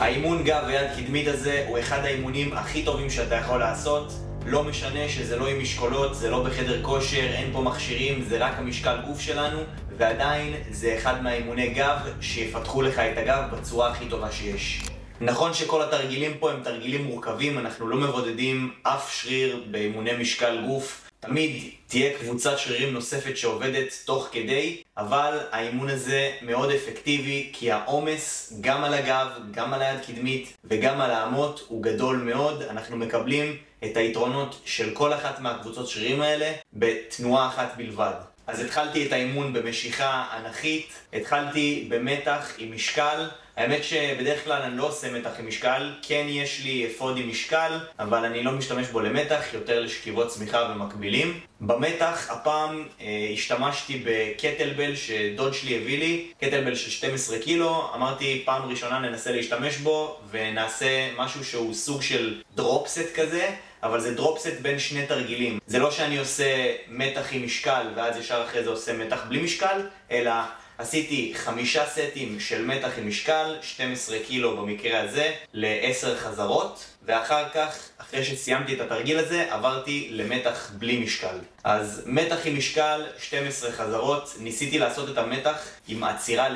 האימון גב ויד קדמית הזה הוא אחד האימונים הכי טובים שאתה יכול לעשות. לא משנה שזה לא עם משקולות, זה לא בחדר כושר, אין פה מכשירים, זה רק המשקל גוף שלנו, ועדיין זה אחד מהאימוני גב שיפתחו לך את הגב בצורה הכי טובה שיש. נכון שכל התרגילים פה הם תרגילים מורכבים, אנחנו לא מבודדים אף שריר באימוני משקל גוף. תמיד תהיה קבוצת שרירים נוספת שעובדת תוך כדי, אבל האימון הזה מאוד אפקטיבי כי העומס גם על הגב, גם על היד קדמית וגם על האמות הוא גדול מאוד. אנחנו מקבלים את היתרונות של כל אחת מהקבוצות שרירים האלה בתנועה אחת בלבד. אז התחלתי את האימון במשיכה אנכית, התחלתי במתח עם משקל. האמת שבדרך כלל אני לא עושה מתח עם משקל, כן יש לי אפוד עם משקל, אבל אני לא משתמש בו למתח, יותר לשכיבות צמיחה ומקבילים. במתח הפעם השתמשתי בקטלבל שדוד שלי הביא לי, קטלבל של 12 קילו. אמרתי פעם ראשונה ננסה להשתמש בו ונעשה משהו שהוא סוג של דרופסט כזה, אבל זה דרופסט בין שני תרגילים. זה לא שאני עושה מתח עם משקל ואז ישר אחרי זה עושה מתח בלי משקל, אלא עשיתי 5 סטים של מתח עם משקל, 12 קילו במקרה הזה, ל10 חזרות, ואחר כך, אחרי שסיימתי את התרגיל הזה, עברתי למתח בלי משקל. אז מתח עם משקל, 12 חזרות, ניסיתי לעשות את המתח עם עצירה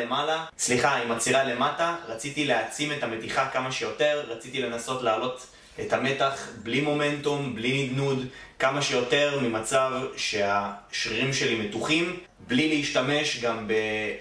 למטה, רציתי להעצים את המתיחה כמה שיותר, רציתי לנסות לעלות את המתח בלי מומנטום, בלי נדנוד, כמה שיותר ממצב שהשרירים שלי מתוחים, בלי להשתמש גם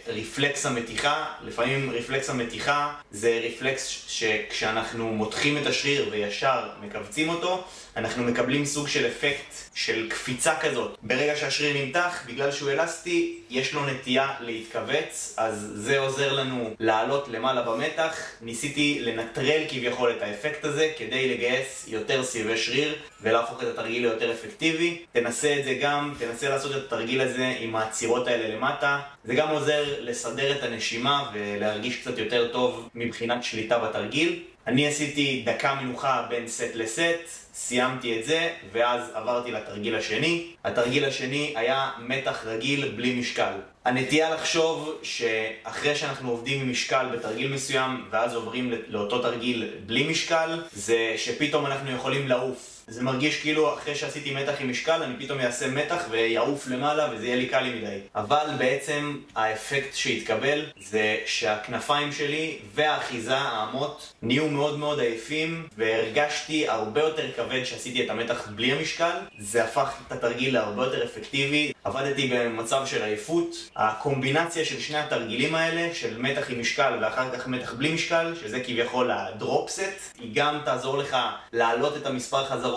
ברפלקס המתיחה. לפעמים רפלקס המתיחה זה רפלקס שכשאנחנו מותחים את השריר וישר מקבצים אותו, אנחנו מקבלים סוג של אפקט של קפיצה כזאת. ברגע שהשריר נמתח, בגלל שהוא אלסטי, יש לו נטייה להתכווץ, אז זה עוזר לנו לעלות למעלה במתח. ניסיתי לנטרל כביכול את האפקט הזה כדי לגייס יותר סיבי שריר ולהפוך את התרגיל ליותר אפקטיבי. תנסה את זה גם, תנסה לעשות את התרגיל הזה עם העצירות האלה למטה. זה גם עוזר לסדר את הנשימה ולהרגיש קצת יותר טוב מבחינת שליטה בתרגיל. אני עשיתי דקה מנוחה בין סט לסט, סיימתי את זה, ואז עברתי לתרגיל השני. התרגיל השני היה מתח רגיל בלי משקל. הנטייה לחשוב שאחרי שאנחנו עובדים עם משקל בתרגיל מסוים, ואז עוברים לאותו תרגיל בלי משקל, זה שפתאום אנחנו יכולים לעוף. זה מרגיש כאילו אחרי שעשיתי מתח עם משקל, אני פתאום אעשה מתח ויעוף למעלה וזה יהיה לי קל לי מדי. אבל בעצם האפקט שהתקבל זה שהכנפיים שלי והאחיזה, האמות, נהיו מאוד מאוד עייפים, והרגשתי הרבה יותר כבד שעשיתי את המתח בלי המשקל. זה הפך את התרגיל להרבה יותר אפקטיבי. עבדתי במצב של עייפות. הקומבינציה של שני התרגילים האלה, של מתח עם משקל ואחר כך מתח בלי משקל, שזה כביכול הדרופסט, היא גם תעזור לך להעלות את המספר חזרות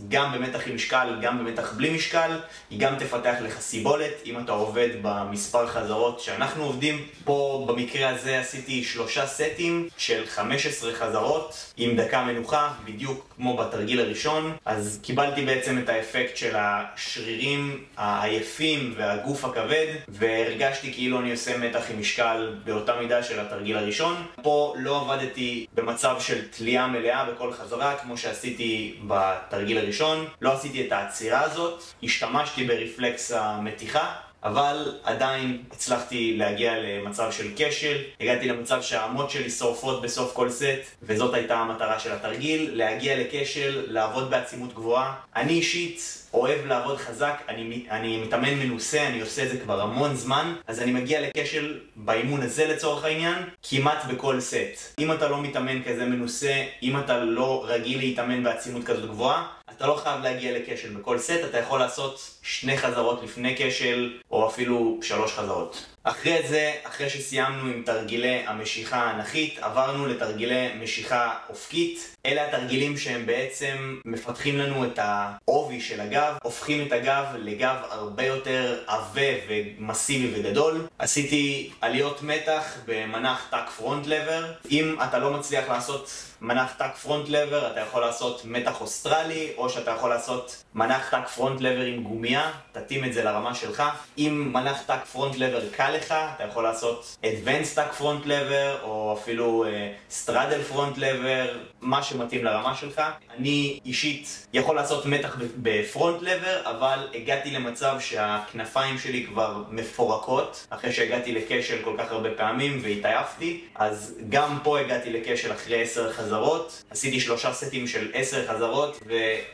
גם במתח עם משקל, גם במתח בלי משקל. היא גם תפתח לך סיבולת אם אתה עובד במספר חזרות שאנחנו עובדים. פה במקרה הזה עשיתי 3 סטים של 15 חזרות עם דקה מנוחה, בדיוק כמו בתרגיל הראשון. אז קיבלתי בעצם את האפקט של השרירים העייפים והגוף הכבד, והרגשתי כאילו אני עושה מתח עם משקל באותה מידה של התרגיל הראשון. פה לא עבדתי במצב של תלייה מלאה בכל חזרה כמו שעשיתי בתרגיל הראשון, לא עשיתי את העצירה הזאת, השתמשתי ברפלקס המתיחה, אבל עדיין הצלחתי להגיע למצב של כשל. הגעתי למצב שהאמות שלי שורפות בסוף כל סט, וזאת הייתה המטרה של התרגיל, להגיע לכשל, לעבוד בעצימות גבוהה. אני אישית אוהב לעבוד חזק, אני מתאמן מנוסה, אני עושה את זה כבר המון זמן, אז אני מגיע לכשל באימון הזה לצורך העניין, כמעט בכל סט. אם אתה לא מתאמן כזה מנוסה, אם אתה לא רגיל להתאמן בעצימות כזאת גבוהה, אתה לא חייב להגיע לכשל בכל סט, אתה יכול לעשות 2 חזרות לפני כשל, או אפילו 3 חזרות. אחרי זה, אחרי שסיימנו עם תרגילי המשיכה האנכית, עברנו לתרגילי משיכה אופקית. אלה התרגילים שהם בעצם מפתחים לנו את העובי של הגב, הופכים את הגב לגב הרבה יותר עבה ומסיבי וגדול. עשיתי עליות מתח במנח טאק פרונט לבר. אם אתה לא מצליח לעשות מנח טאק פרונט לבר, אתה יכול לעשות מתח אוסטרלי, או שאתה יכול לעשות מנח טאק פרונט לבר עם גומיה, תתאים את זה לרמה שלך. אם מנח טאק פרונט לבר קל לך, אתה יכול לעשות Advanced Tack Front Lever, או אפילו Straddle Front Lever, מה שמתאים לרמה שלך. אני אישית יכול לעשות מתח בפרונט לבר, אבל הגעתי למצב שהכנפיים שלי כבר מפורקות, אחרי שהגעתי לכשל כל כך הרבה פעמים והתעייפתי, אז גם פה הגעתי לכשל אחרי 10 חזרות. עשיתי 3 סטים של 10 חזרות,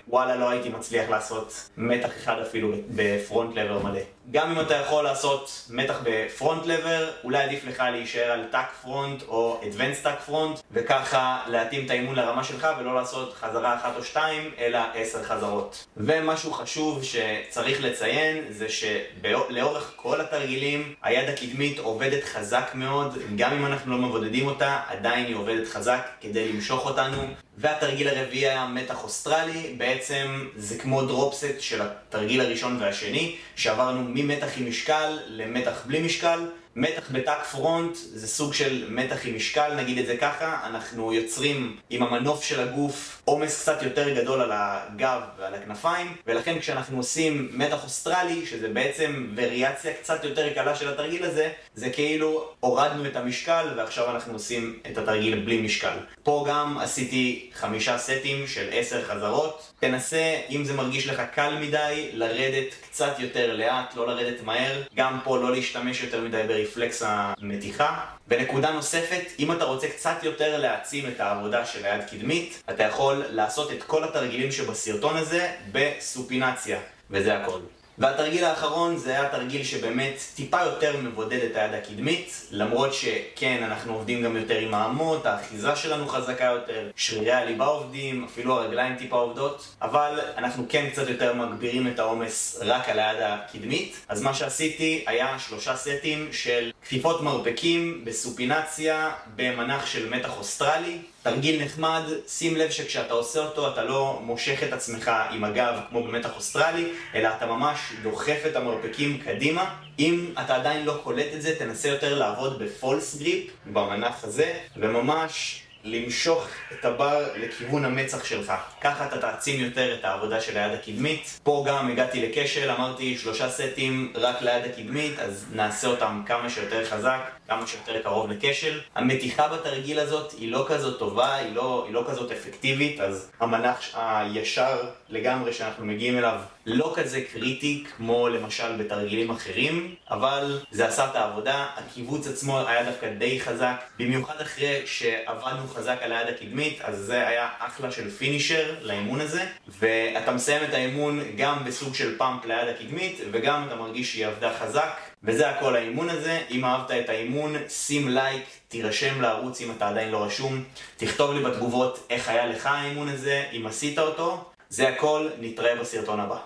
ווואלה לא הייתי מצליח לעשות מתח אחד אפילו בפרונט לבר מלא. גם אם אתה יכול לעשות מתח בפרונט לבר, אולי עדיף לך להישאר על טאק פרונט או Advanced Tack Front, וככה להתאים את האימון לרמה שלך ולא לעשות חזרה 1 או 2, אלא 10 חזרות. ומשהו חשוב שצריך לציין זה שלאורך כל התרגילים היד הקדמית עובדת חזק מאוד, גם אם אנחנו לא מבודדים אותה, עדיין היא עובדת חזק כדי למשוך אותנו. והתרגיל הרביעי היה מתח אוסטרלי, בעצם זה כמו דרופסט של התרגיל הראשון והשני, שעברנו ממתח עם משקל למתח בלי משקל. מתח בטאק פרונט זה סוג של מתח עם משקל, נגיד את זה ככה. אנחנו יוצרים עם המנוף של הגוף עומס קצת יותר גדול על הגב ועל הכנפיים, ולכן כשאנחנו עושים מתח אוסטרלי, שזה בעצם וריאציה קצת יותר קלה של התרגיל הזה, זה כאילו הורדנו את המשקל ועכשיו אנחנו עושים את התרגיל בלי משקל. פה גם עשיתי 5 סטים של 10 חזרות. תנסה, אם זה מרגיש לך קל מדי, לרדת קצת יותר לאט, לא לרדת מהר. גם פה לא להשתמש יותר מדי ברפלקס המתיחה. ונקודה נוספת, אם אתה רוצה קצת יותר להעצים את העבודה של היד קדמית, אתה יכול לעשות את כל התרגילים שבסרטון הזה בסופינציה, וזה הכל. והתרגיל האחרון זה היה תרגיל שבאמת טיפה יותר מבודד את היד הקדמית, למרות שכן, אנחנו עובדים גם יותר עם האמות, האחיזה שלנו חזקה יותר, שרירי הליבה עובדים, אפילו הרגליים טיפה עובדות, אבל אנחנו כן קצת יותר מגבירים את העומס רק על היד הקדמית. אז מה שעשיתי היה 3 סטים של כפיפות מרפקים בסופינציה במנח של מתח אוסטרלי. תרגיל נחמד, שים לב שכשאתה עושה אותו אתה לא מושך את עצמך עם הגב כמו במתח אוסטרלי, אלא אתה ממש דוחף את המרפקים קדימה. אם אתה עדיין לא קולט את זה, תנסה יותר לעבוד בפולס גריפ במנח הזה, וממש למשוך את הבר לכיוון המצח שלך. ככה אתה תעצים יותר את העבודה של היד הקדמית. פה גם הגעתי לכשל, אמרתי 3 סטים רק ליד הקדמית, אז נעשה אותם כמה שיותר חזק, כמה שיותר קרוב לכשל. המתיחה בתרגיל הזאת היא לא כזאת טובה, היא לא כזאת אפקטיבית, אז המנח הישר לגמרי שאנחנו מגיעים אליו לא כזה קריטי כמו למשל בתרגילים אחרים, אבל זה עשה את העבודה. הקיבוץ עצמו היה דווקא די חזק, במיוחד אחרי שעבדנו חזק על היד הקדמית, אז זה היה אחלה של פינישר לאימון הזה, ואתה מסיים את האימון גם בסוג של פאמפ ליד הקדמית, וגם אתה מרגיש שהיא עבדה חזק. וזה הכל האימון הזה. אם אהבת את האימון, שים לייק, תירשם לערוץ אם אתה עדיין לא רשום, תכתוב לי בתגובות איך היה לך האימון הזה, אם עשית אותו. זה הכל, נתראה בסרטון הבא.